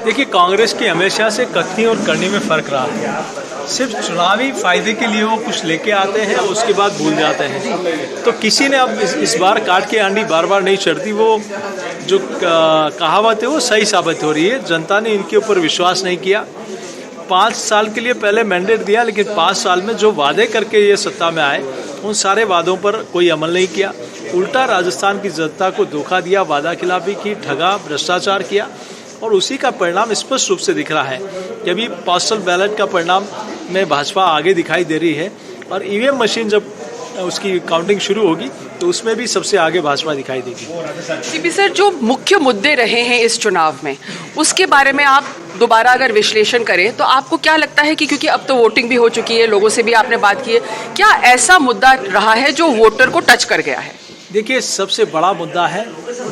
देखिए, कांग्रेस की हमेशा से कथनी और करनी में फ़र्क रहा है। सिर्फ चुनावी फ़ायदे के लिए वो कुछ लेके आते हैं, उसके बाद भूल जाते हैं। तो किसी ने अब इस बार काट के आंडी बार बार नहीं चढ़ती, वो जो कहावत है वो सही साबित हो रही है। जनता ने इनके ऊपर विश्वास नहीं किया। 5 साल के लिए पहले मैंडेट दिया, लेकिन 5 साल में जो वादे करके ये सत्ता में आए, उन सारे वादों पर कोई अमल नहीं किया। उल्टा राजस्थान की जनता को धोखा दिया, वादा खिलाफी की, ठगा, भ्रष्टाचार किया, और उसी का परिणाम स्पष्ट रूप से दिख रहा है कि अभी पोस्टल बैलेट का परिणाम में भाजपा आगे दिखाई दे रही है, और ईवीएम मशीन जब उसकी काउंटिंग शुरू होगी तो उसमें भी सबसे आगे भाजपा दिखाई देगी। सीपी सर, जो मुख्य मुद्दे रहे हैं इस चुनाव में, उसके बारे में आप दोबारा अगर विश्लेषण करें तो आपको क्या लगता है कि क्योंकि अब तो वोटिंग भी हो चुकी है, लोगों से भी आपने बात की है, क्या ऐसा मुद्दा रहा है जो वोटर को टच कर गया है? देखिए, सबसे बड़ा मुद्दा है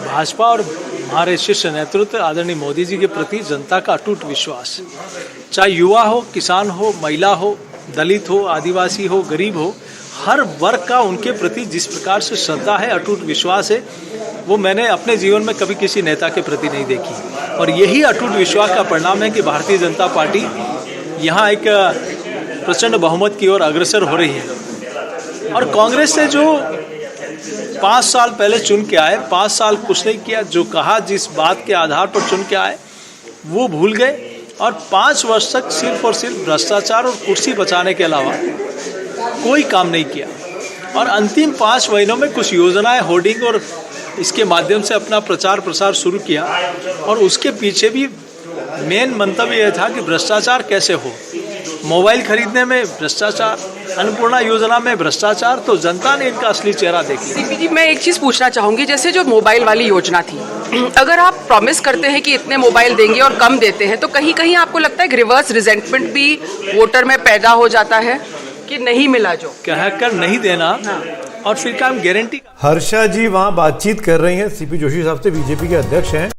भाजपा और हमारे शीर्ष नेतृत्व आदरणीय मोदी जी के प्रति जनता का अटूट विश्वास। चाहे युवा हो, किसान हो, महिला हो, दलित हो, आदिवासी हो, गरीब हो, हर वर्ग का उनके प्रति जिस प्रकार से श्रद्धा है, अटूट विश्वास है, वो मैंने अपने जीवन में कभी किसी नेता के प्रति नहीं देखी। और यही अटूट विश्वास का परिणाम है कि भारतीय जनता पार्टी यहाँ एक प्रचंड बहुमत की ओर अग्रसर हो रही है। और कांग्रेस से जो 5 साल पहले चुन के आए, 5 साल कुछ नहीं किया, जो कहा जिस बात के आधार पर चुन के आए वो भूल गए, और 5 वर्ष तक सिर्फ और सिर्फ भ्रष्टाचार और कुर्सी बचाने के अलावा कोई काम नहीं किया। और अंतिम 5 महीनों में कुछ योजनाएं, होर्डिंग और इसके माध्यम से अपना प्रचार प्रसार शुरू किया, और उसके पीछे भी मेन मंतव्य यह था कि भ्रष्टाचार कैसे हो। मोबाइल खरीदने में भ्रष्टाचार, अन्नपूर्णा योजना में भ्रष्टाचार, तो जनता ने इनका असली चेहरा देख लिया। सीपी जी, मैं एक चीज़ पूछना चाहूँगी, जैसे जो मोबाइल वाली योजना थी, अगर आप प्रॉमिस करते हैं कि इतने मोबाइल देंगे और कम देते हैं, तो कहीं कहीं आपको लगता है कि रिवर्स रिजेंटमेंट भी वोटर में पैदा हो जाता है कि नहीं मिला जो कहकर नहीं देना, और फिर काम गारंटी। हर्षा जी वहाँ बातचीत कर रही हैं सीपी जोशी साहब से, बीजेपी के अध्यक्ष हैं।